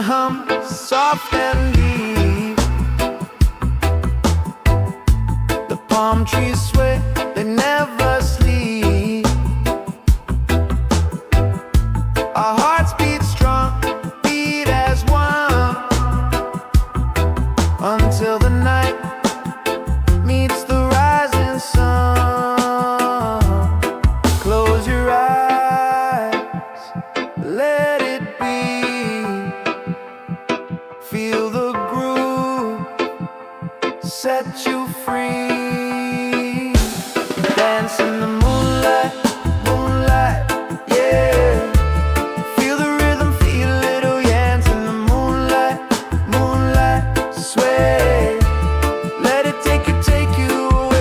hum soft and deep. The palm trees sway, they never sleep. Our hearts beat strong, beat as one, until the night meets the rising sun. Close your eyes, let it be. Feel the groove, set you free. Dance in the moonlight, moonlight, yeah. Feel the rhythm, feel it, oh yeah. Dance in the moonlight, moonlight, sway. Let it take you away.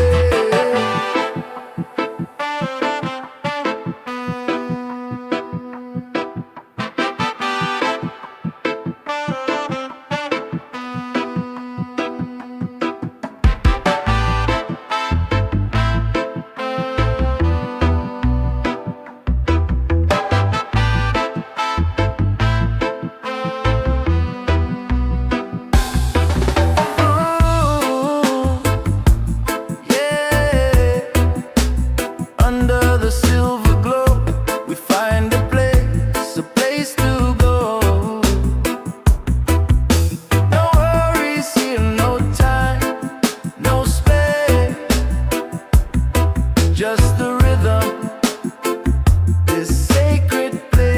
Under the silver glow, we find a place to go. No worries here, no time, no space. Just the rhythm, this sacred place.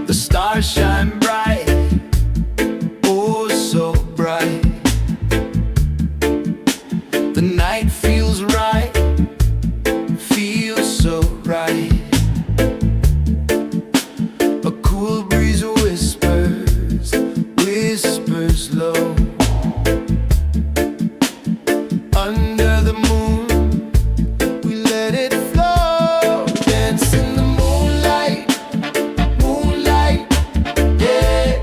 The stars shine bright, oh so bright. The night feels right, feels so right. A cool breeze whispers, whispers low. Under the moon, we let it flow. Dance in the moonlight, moonlight, yeah.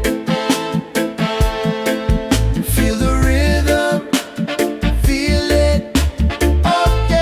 Feel the rhythm, feel it, oh yeah.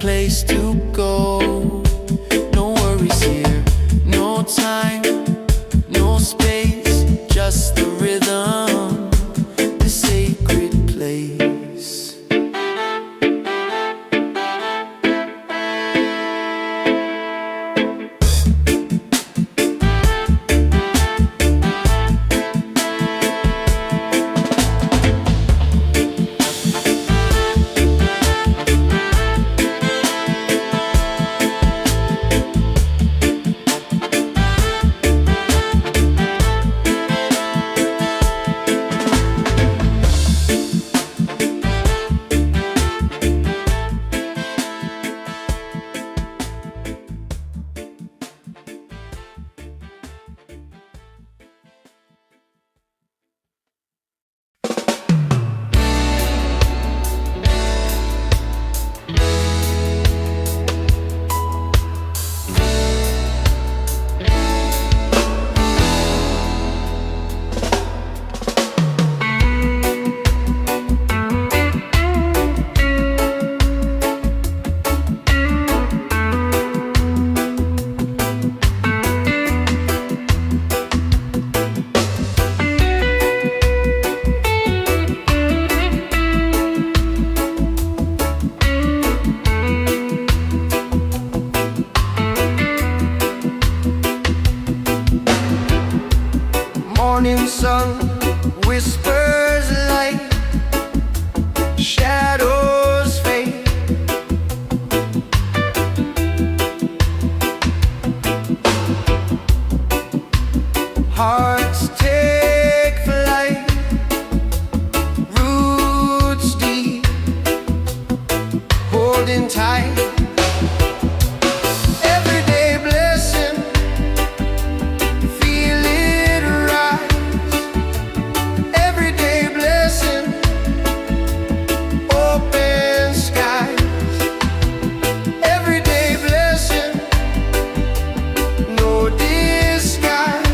place to go. No worries here, no time, no space, just the rhythm, the sacred place. Morning sun whispers light, shadows fade. Hearts take flight, roots deep, holding tight. Everyday blessing, feel it rise. Everyday blessing, open skies. Everyday blessing, no disguise.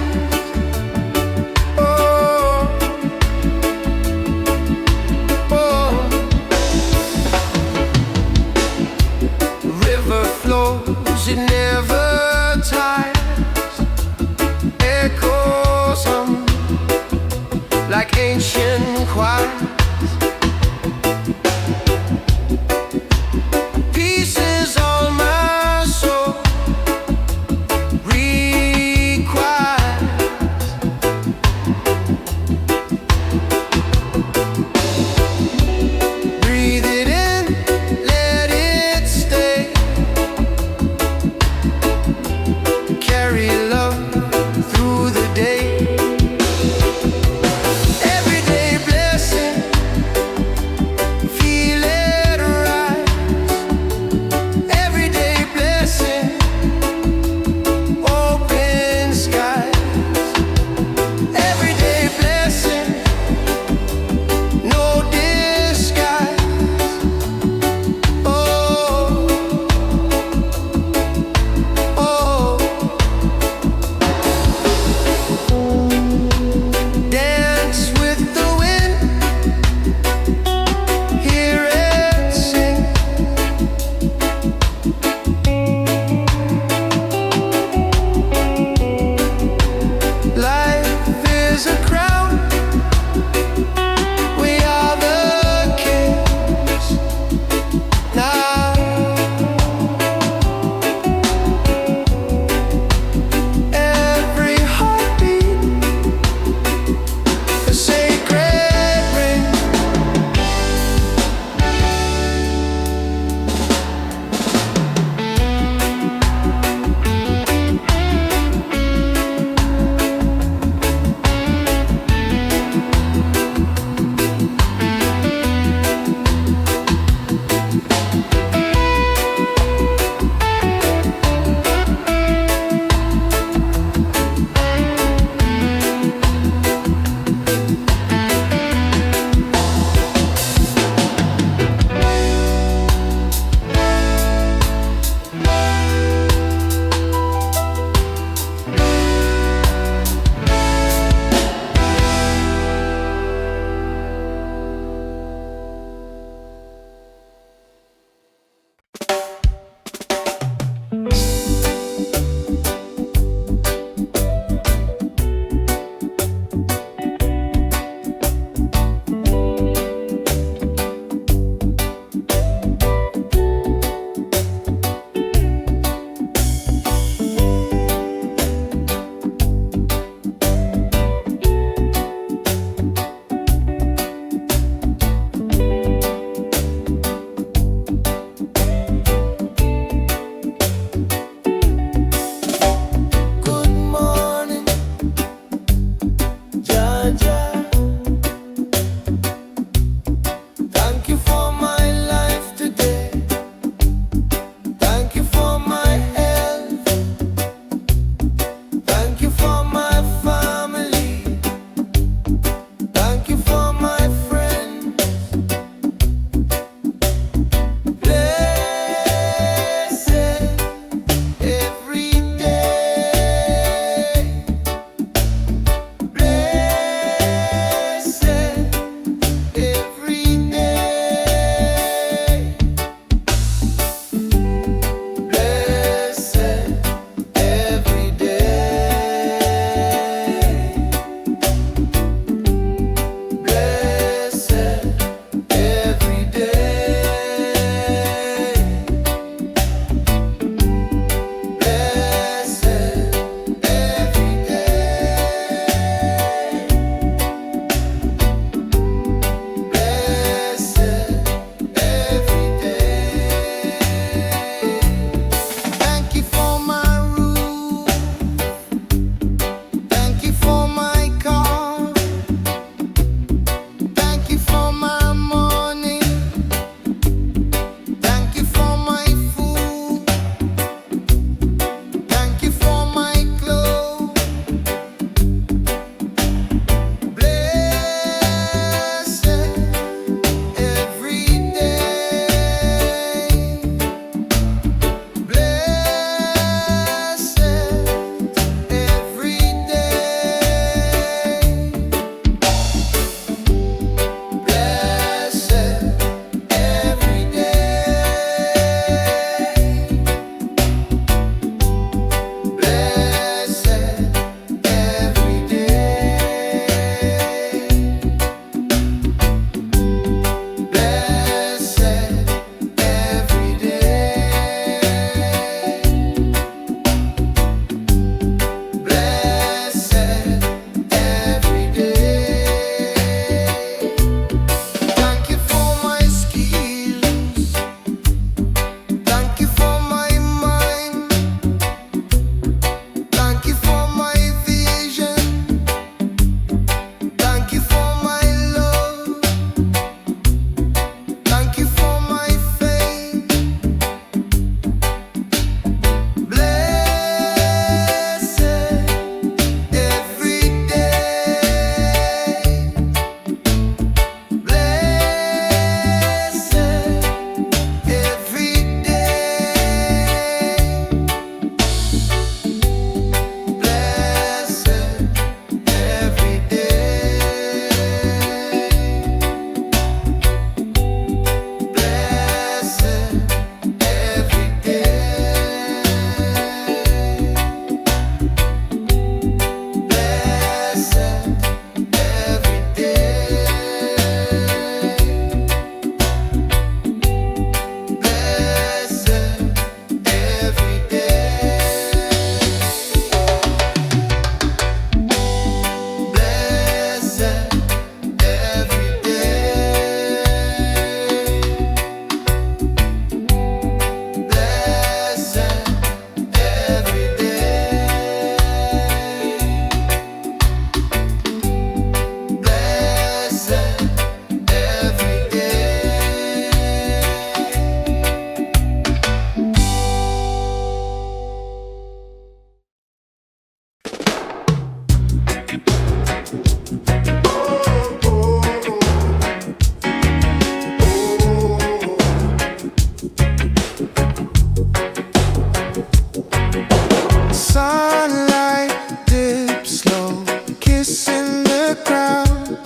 Sunlight dips slow, kissing the ground.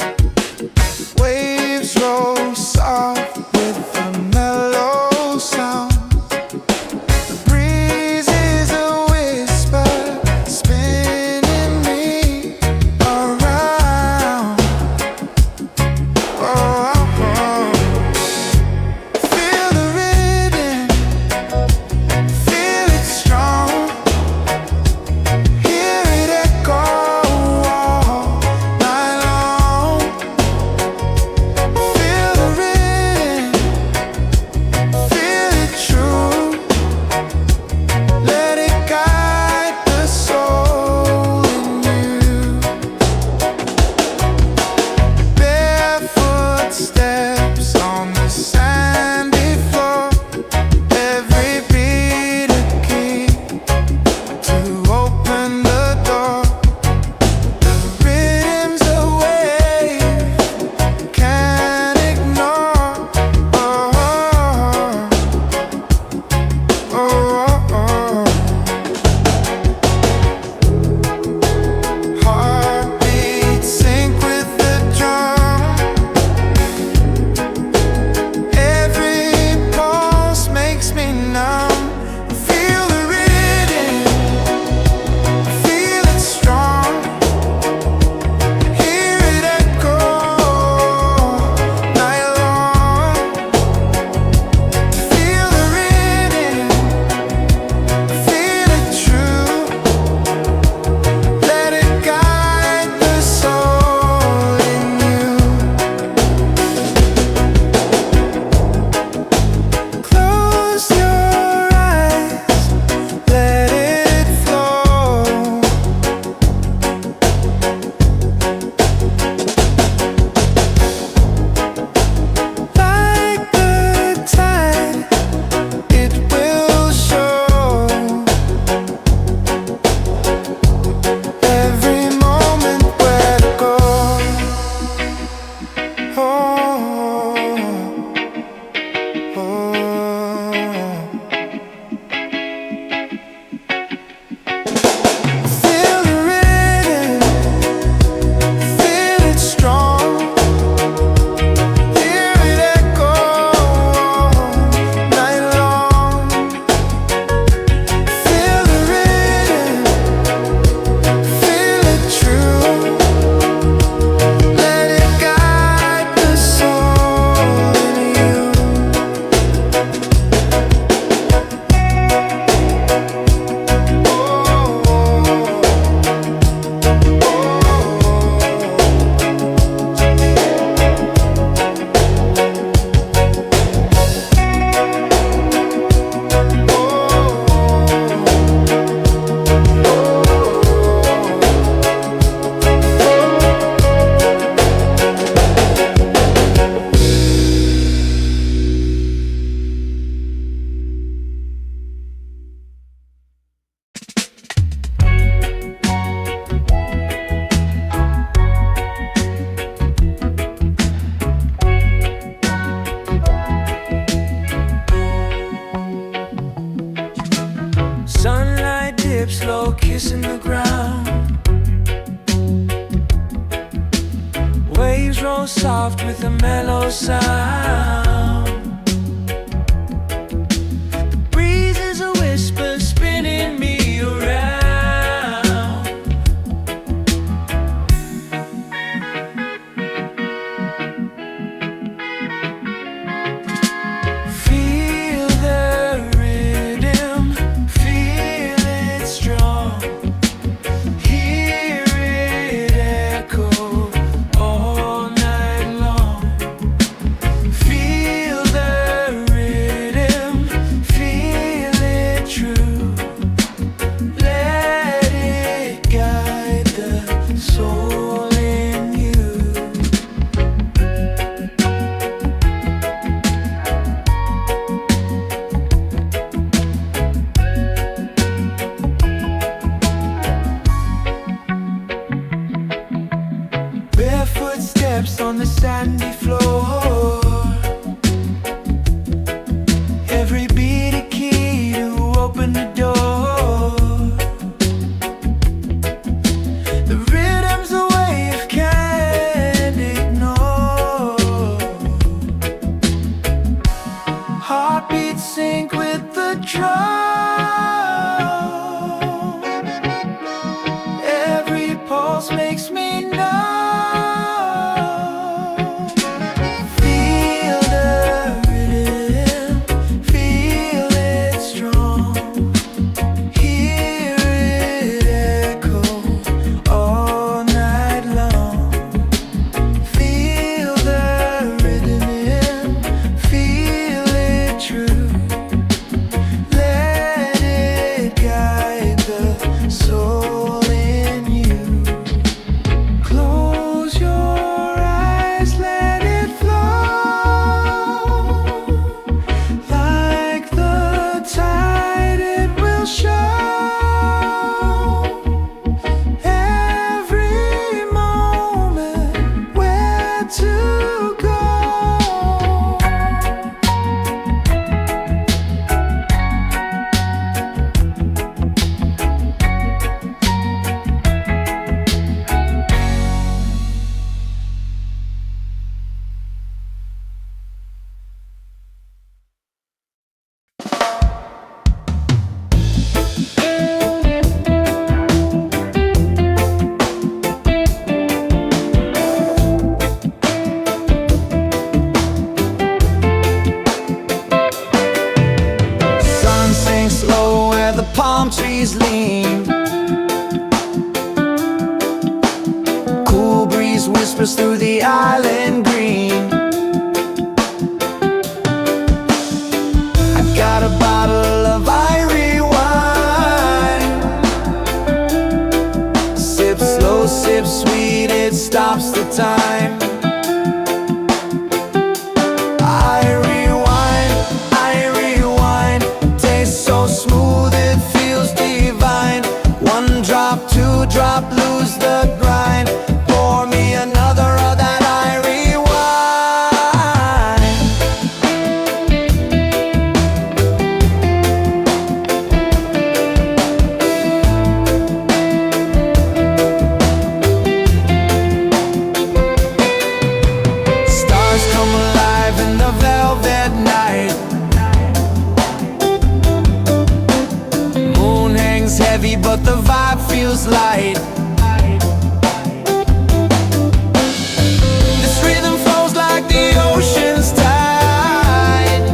Waves roll soft with a mellow sound. The breeze is a whisper, spinning me around. Oh, oh, oh. Feel the rhythm, feel it strong. Hear it echo all night long. Feel the rhythm, feel it true. Let it guide the soul in you. Barefoot steps on the sandy floor. Every beat a key to open the door. The rhythm's a wave, can't ignore. Oh, oh, oh, oh. Heartbeats sync with the drum. Every pulse makes me numb. Feel the rhythm, feel it strong. Hear it echo night long. Feel the rhythm, feel it true. Let it guide the soul in you. Close your eyes, let it flow. Like the tide, it will show. Every moment where to go. Oh, feel the rhythm, feel it strong. Hear it echo night long. Feel the rhythm, feel it true. Let it guide the soul in you. Sunlight dips slow, kissing the ground. Waves roll soft with a mellow sound. The breeze is a whisper, spinning me around. Feel the rhythm, feel it strong. Hear it echo all night long. Feel the rhythm, feel it true. soul in you. Close your eyes, let it flow. Like the tide, it will show. Every moment where to go. Sun sinks low where the palm trees lean. Cool breeze whispers through the island green. I've got a bottle of Irie wine. Sip slow, sip sweet, it stops the time. Irie wine, tastes so smooth it feels divine. One drop, two drop, lose the grind. Pour me another of that Irie wine. Stars come alive in the velvet night. Moon hangs heavy but the vibe feels light. This rhythm flows like the ocean's tide.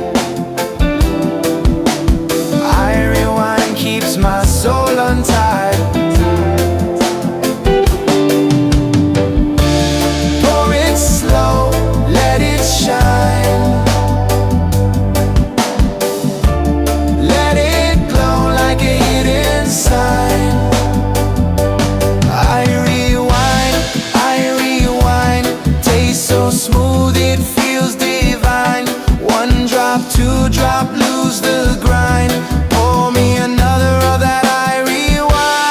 Irie wine keeps my soul untied. Pour it slow, let it shine. Let it glow like a hidden sign. Irie wine, tastes so smooth it feels divine. One drop, two drop, lose the grind. Pour me another of that Irie wine.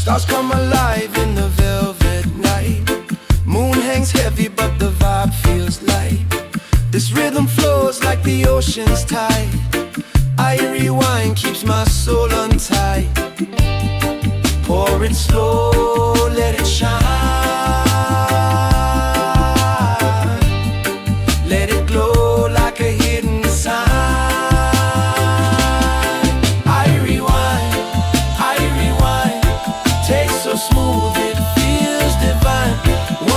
Stars come alive in the velvet night. Moon hangs heavy but the vibe feels light. This rhythm flows like the ocean's tide. Irie wine keeps my soul untied. Pour it slow, let it shine. Let it glow like a hidden sign. Irie wine, tastes so smooth it feels divine.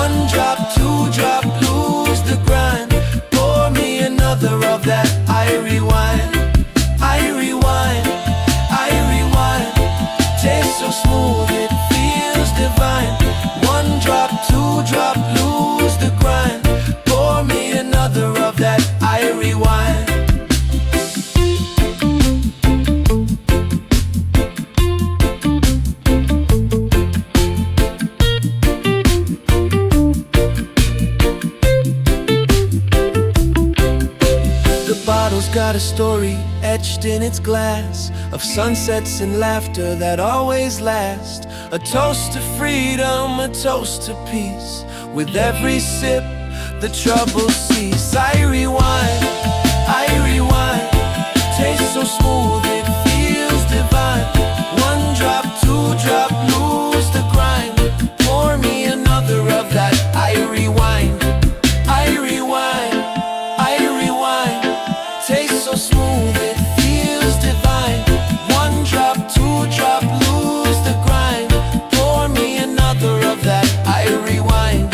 One drop, two drop, lose the grind. Pour me another of that Irie wine. Irie wine, tastes so smooth it feels divine. One drop, two drop, lose the grind. Pour me another of that Irie wine. The bottle's got a story etched in its glass of sunsets and laughter that always last. A toast to freedom, a toast to peace. With every sip, the troubles cease. Irie wine, tastes so smooth it feels divine. One drop, two drop, lose the grind. Pour me another of that Irie wine. Irie wine, tastes so smooth it feels divine. One drop, two drop, lose the grind. Pour me another of that Irie wine.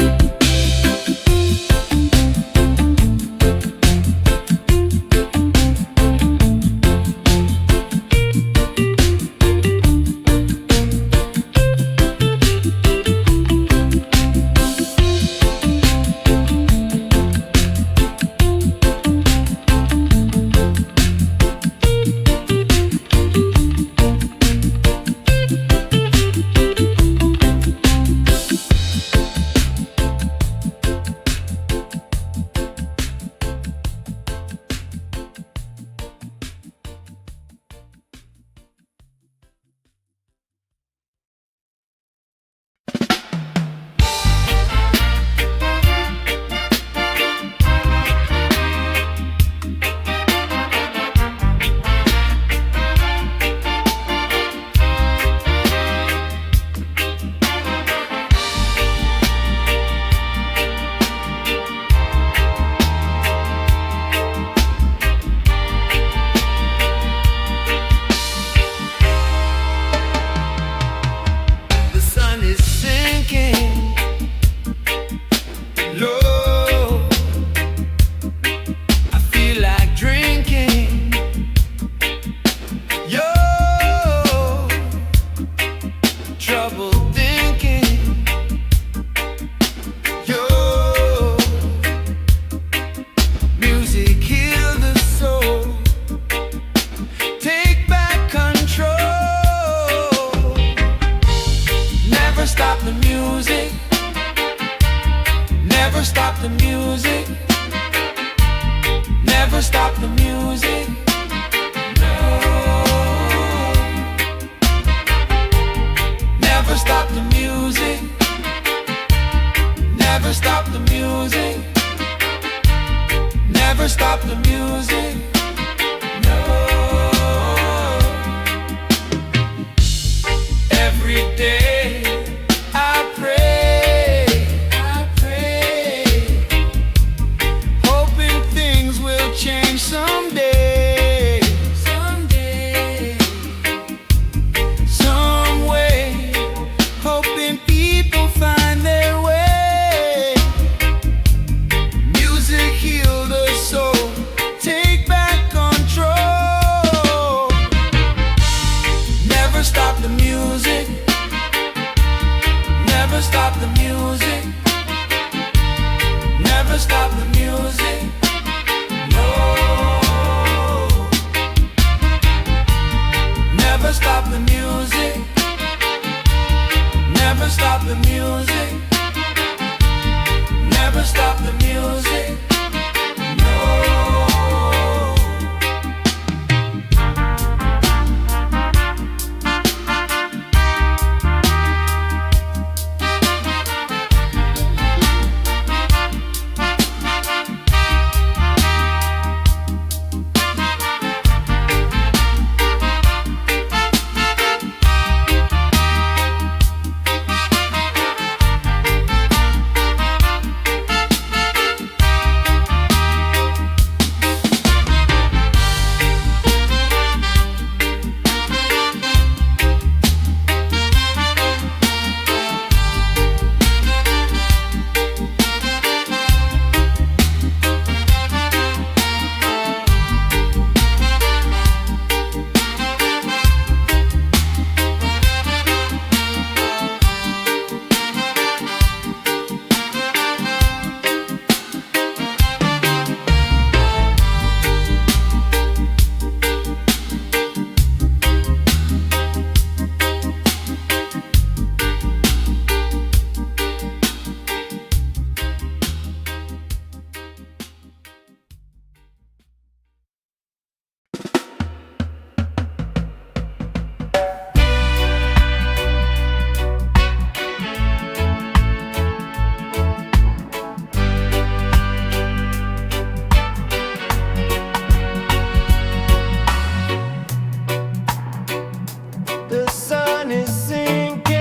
sun is sinking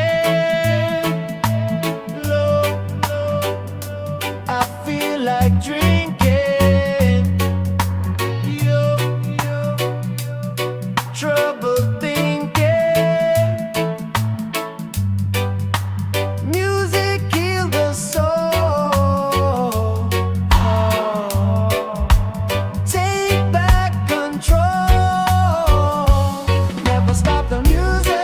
low. I feel like drinking. Yo, trouble thinking. Music heals the soul. Take back control. Never stop the music.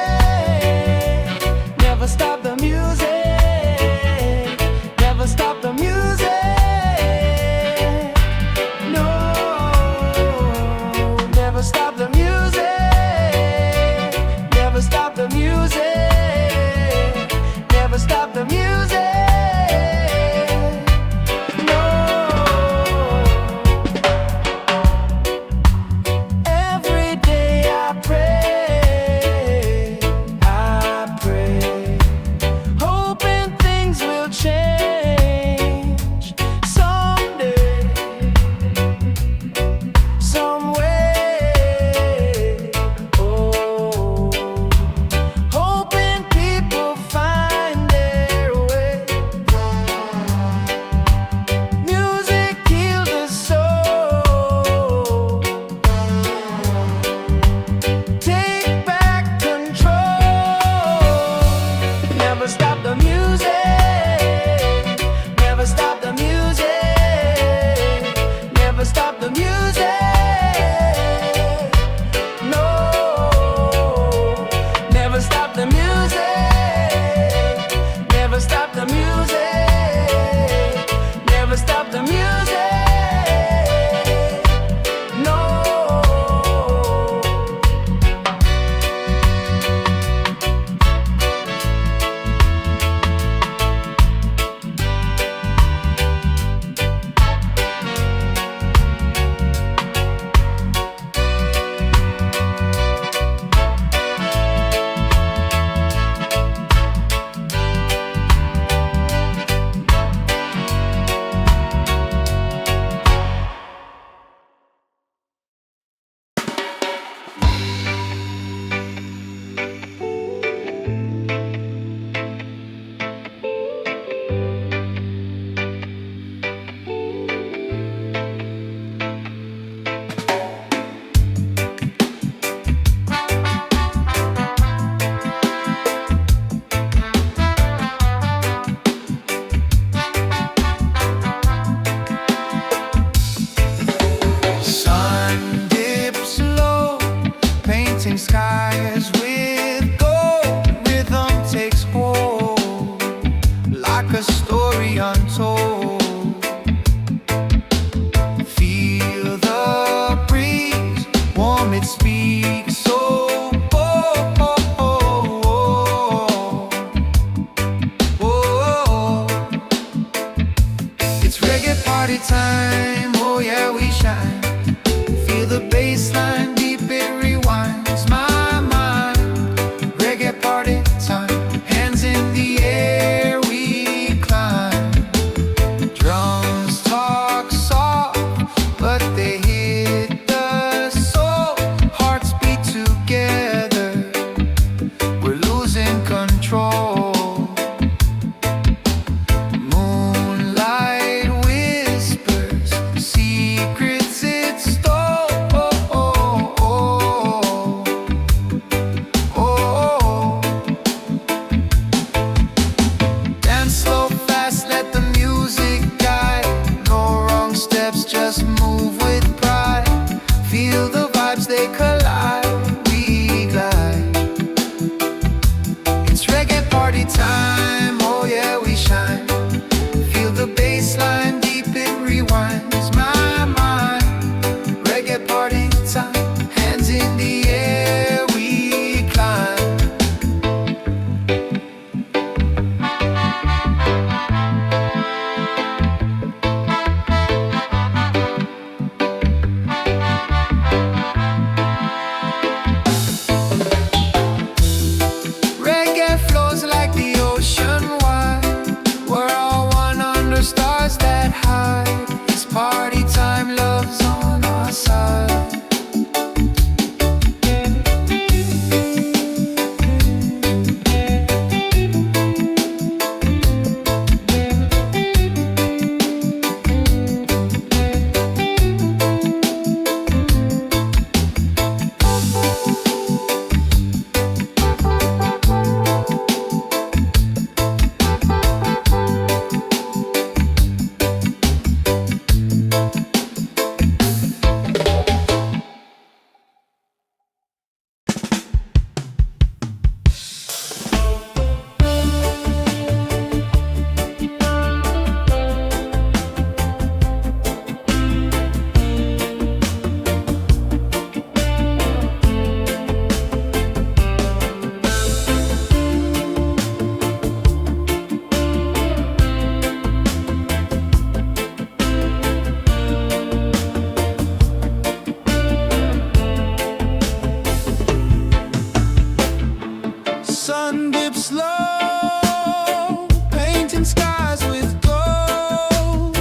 sun dips low, painting skies with gold.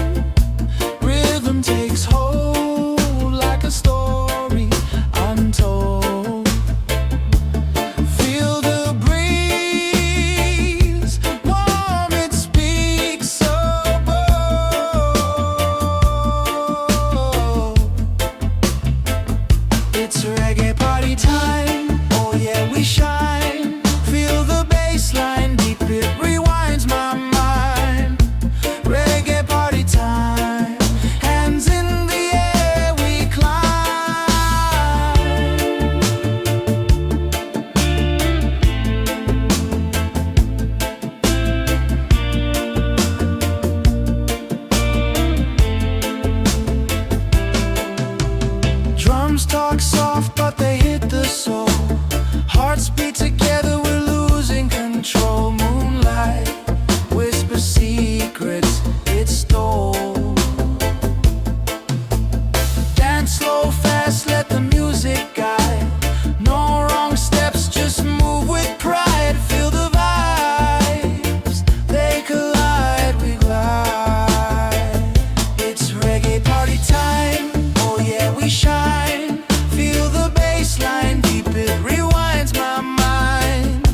Rhythm takes hold like a story untold. Feel the breeze, warm, it speaks so bold. It's reggae party time, oh yeah, we shine. Feel the bass line deep, it rewinds my mind. Reggae party time, hands in the air, we climb. Drums talk soft, but they hit the soul. Hearts beat together, we're losing control. Moonlight whisper secrets, it stole. Dance slow, fast, let the music guide. No wrong steps, just move with pride. Feel the vibes, they collide, we glide. It's reggae party time, oh yeah, we shine. Feel the bass line deep, it rewinds my mind.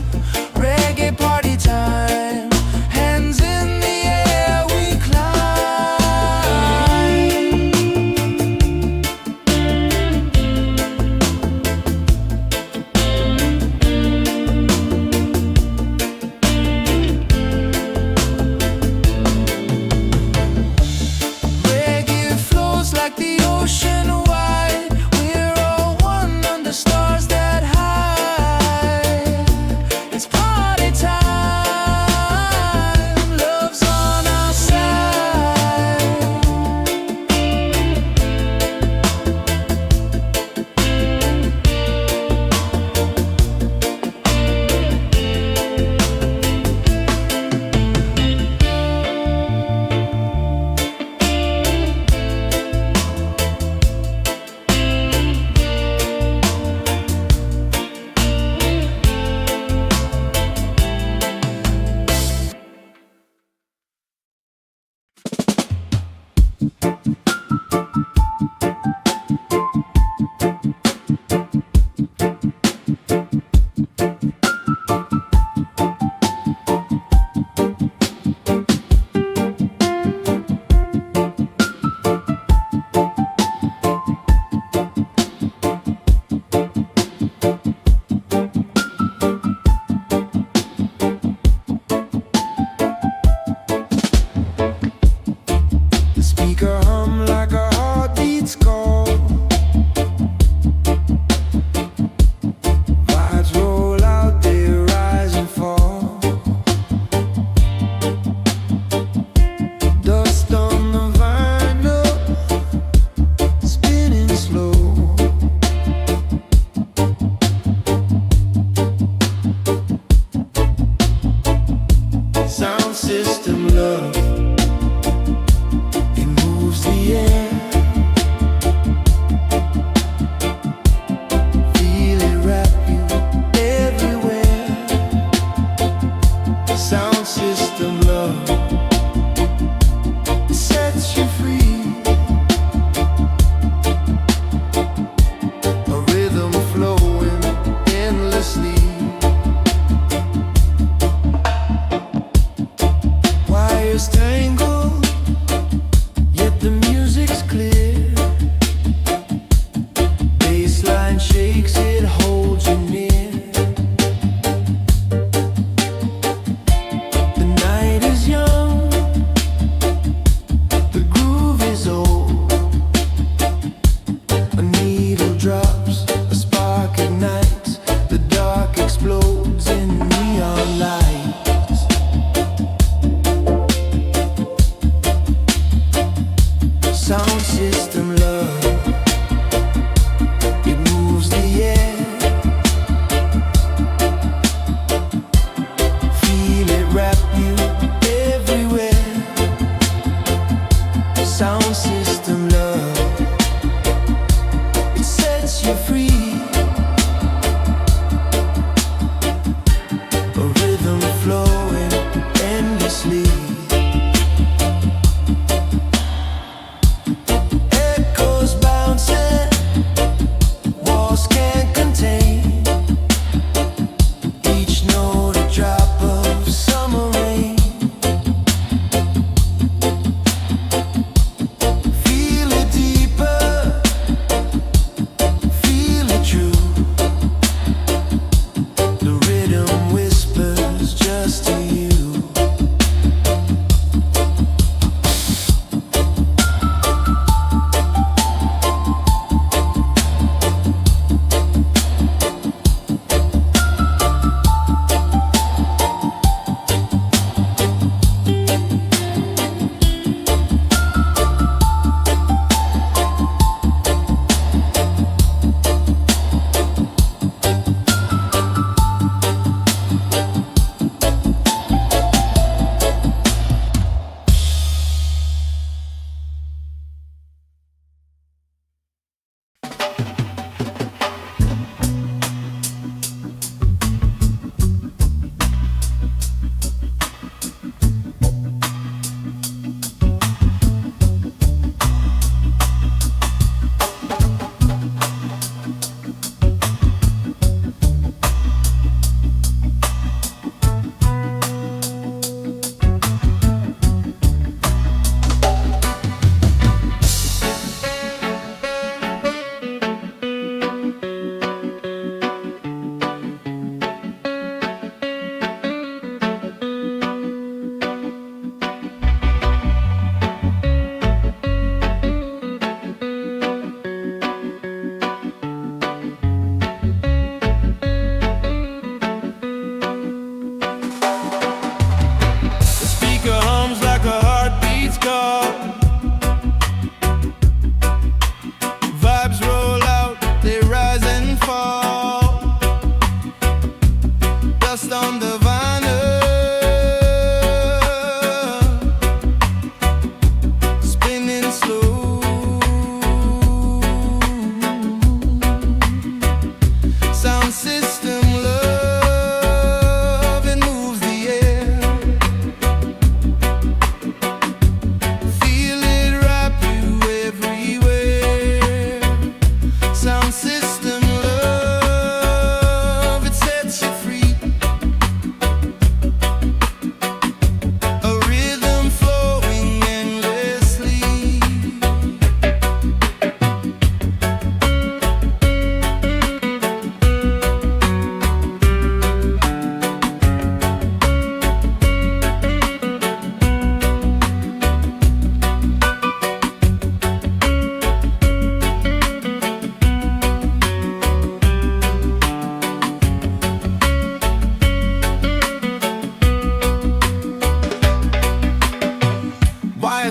Reggae party time, hands in the air, we climb. Reggae flows like the ocean wide. We're all one under stars that high. It's party time, love's on our side. The speaker hum like our heartbeats go. Vibes roll out, they rise and fall. Dust on the vinyl, spinning slow. Sound system love, it moves the air. Feel it wrap you everywhere. Sound system love, it sets you free. A rhythm flowing endlessly. Wires turn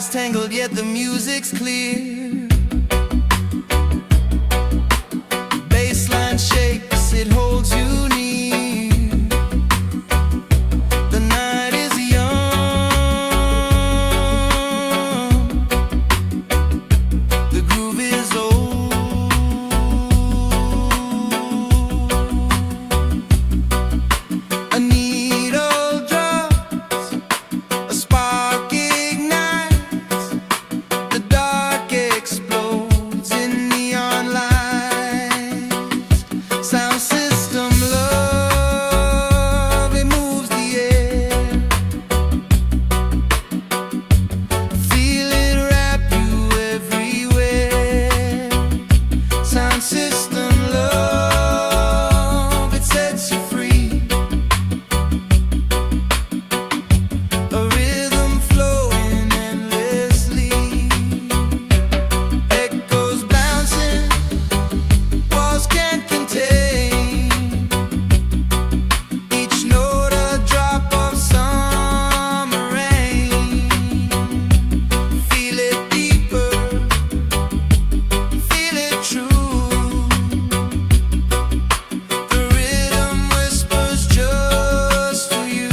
lines tangled, yet the music's clear. Bassline shakes, it holds you near. The night is young, the groove is old. A needle drops, a spark ignites, the dark explodes in neon lights. Sound system love, it moves the air. Feel it wrap you everywhere. Sound system love, it sets you free. A rhythm flowing endlessly. Echoes bouncing, walls can't contain. Each note a drop of summer rain. Feel it deeper, feel it true. The rhythm whispers just to you.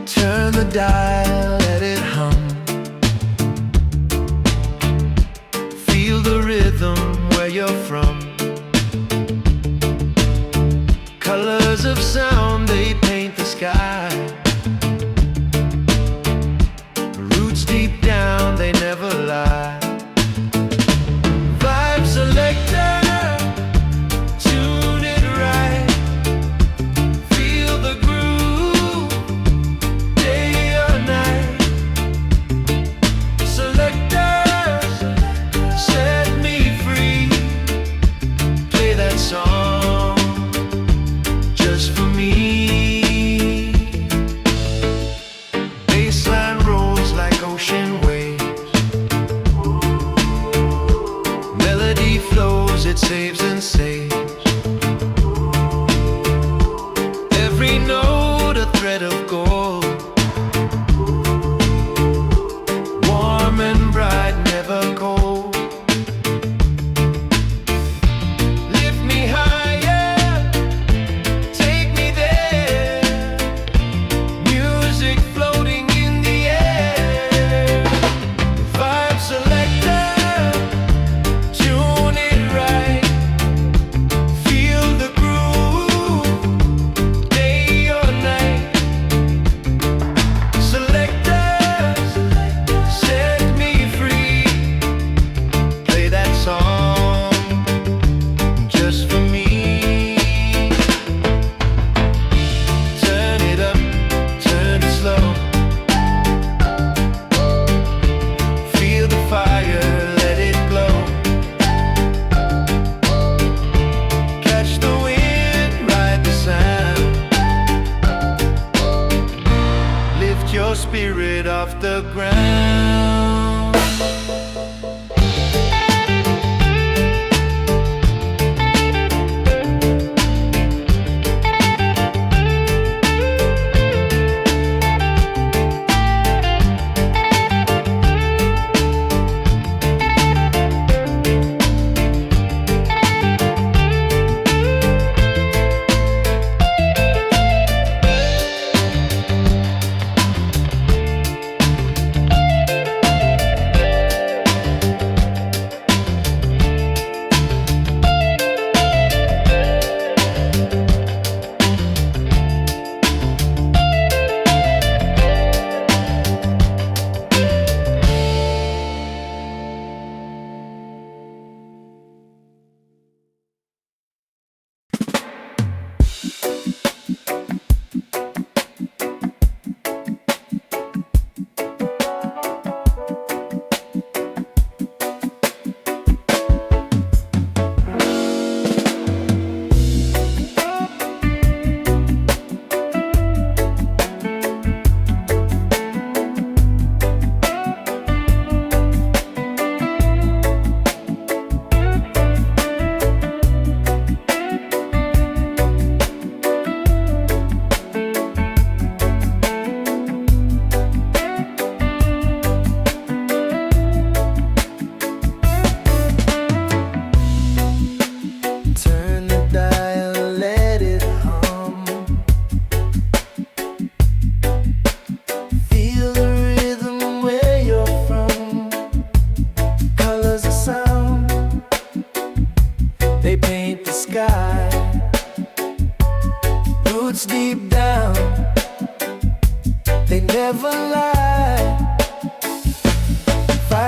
Turn the dial, let it hum. Feel the rhythm where you're from. Colors of sound, they paint the sky. Roots deep down, they never lie. Vibe selector, tune it right. Feel the groove, day or night. Selector, set me free. Play that song just for me. Bassline rolls like ocean waves. Melody flows, it saves and saves. Every note a thread of gold. Warm and bright, never cold. Lift me higher, take me there. Music floating in the air. Vibe selector, tune it right.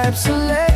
vibe select.